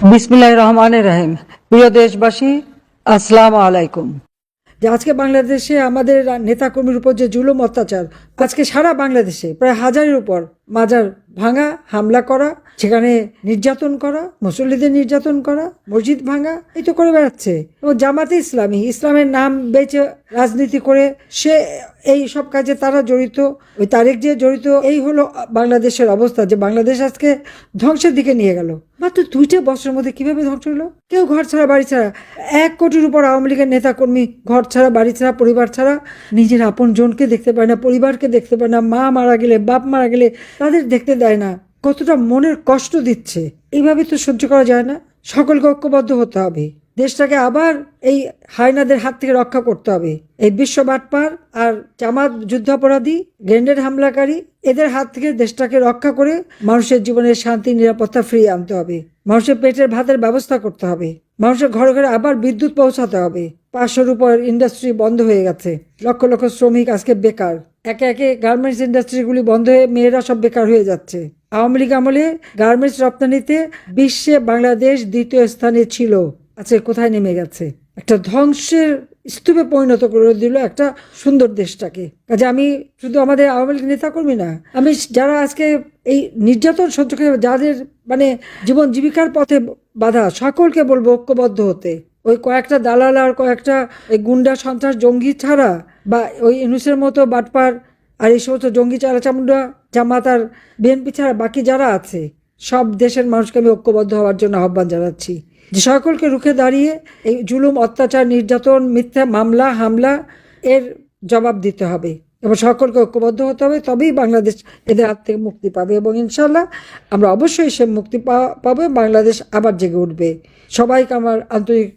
বিসমিল্লাহির রহমানির রহিম। প্রিয় দেশবাসী, আসসালামু আলাইকুম। যে আজকে বাংলাদেশে আমাদের নেতাকর্মীর উপর যে জুলুম অত্যাচার, আজকে সারা বাংলাদেশে প্রায় হাজারের উপর মাজার ভাঙা, হামলা করা, সেখানে নির্যাতন করা, মুসল্লিদের নির্যাতন করা, মসজিদ ভাঙা, এই তো করে বেড়াচ্ছে। এবং জামাতে ইসলামী, ইসলামের নাম বেচে রাজনীতি করে সে এই সব কাজে তারা জড়িত, ওই তারেক যে জড়িত। এই হলো বাংলাদেশের অবস্থা, যে বাংলাদেশ আজকে ধ্বংসের দিকে নিয়ে গেল। মাত্র 2টা বছরের মধ্যে কিভাবে ধ্বংস হলো? কেউ ঘর ছাড়া বাড়ি ছাড়া, 1 কোটির উপর আওয়ামী লীগের নেতাকর্মী ঘর ছাড়া বাড়ি ছাড়া, পরিবার ছাড়া, নিজের আপন জনকে দেখতে পায় না, পরিবারকে দেখতে পায় না, মা মারা গেলে, বাপ মারা গেলে তাদের দেখতে দেয় না। কতটা মনের কষ্ট দিচ্ছে। এইভাবে তো সহ্য করা যায় না। সকলকে ঐক্যবদ্ধ হতে হবে, দেশটাকে আবার এই হায়নাদের হাত থেকে রক্ষা করতে হবে। এই বিশ্ব বাটপার আর জামাত যুদ্ধাপরাধী, গ্রেনেড হামলাকারী, এদের হাত থেকে দেশটাকে রক্ষা করে মানুষের জীবনের শান্তি নিরাপত্তা ফিরিয়ে আনতে হবে। মানুষের পেটের ভাতের ব্যবস্থা করতে হবে। মানুষের ঘরে ঘরে আবার বিদ্যুৎ পৌঁছাতে হবে। 500-র উপর ইন্ডাস্ট্রি বন্ধ হয়ে গেছে, লক্ষ লক্ষ শ্রমিক আজকে বেকার। একে একে গার্মেন্টস ইন্ডাস্ট্রিগুলি বন্ধ হয়ে মেয়েরা সব বেকার হয়ে যাচ্ছে। আওয়ামী লীগ আমলে গার্মেন্টস রপ্তানিতে বিশ্বে বাংলাদেশ 2য় স্থানে ছিল, আজকে কোথায় নেমে গেছে? একটা ধ্বংসের স্তূপে পরিণত করে দিল একটা সুন্দর দেশটাকে। কাজে আমি শুধু আমাদের আওয়ামী লীগ নেতাকর্মী না, আমি যারা আজকে এই নির্যাতন সহ্য করে, যাদের মানে জীবন জীবিকার পথে বাধা, সকলকে বলবো ঐক্যবদ্ধ হতে। ওই কয়েকটা দালাল আর কয়েকটা গুন্ডা সন্ত্রাস জঙ্গি ছাড়া, বা ওই ইউনূসের মতো বাটপার আর এই সমস্ত জঙ্গি চামুন্ডা জামাত আর বিএনপি ছাড়া বাকি যারা আছে, সব দেশের মানুষকে আমি ঐক্যবদ্ধ হওয়ার জন্য আহ্বান জানাচ্ছি। যে সকলকে রুখে দাঁড়িয়ে এই জুলুম, অত্যাচার, নির্যাতন, মিথ্যা মামলা হামলা এর জবাব দিতে হবে এবং সকলকে ঐক্যবদ্ধ হতে হবে। তবেই বাংলাদেশ এদের হাত থেকে মুক্তি পাবে এবং ইনশাল্লাহ আমরা অবশ্যই সে মুক্তি পাবো। বাংলাদেশ আবার জেগে উঠবে। সবাইকে আমার আন্তরিক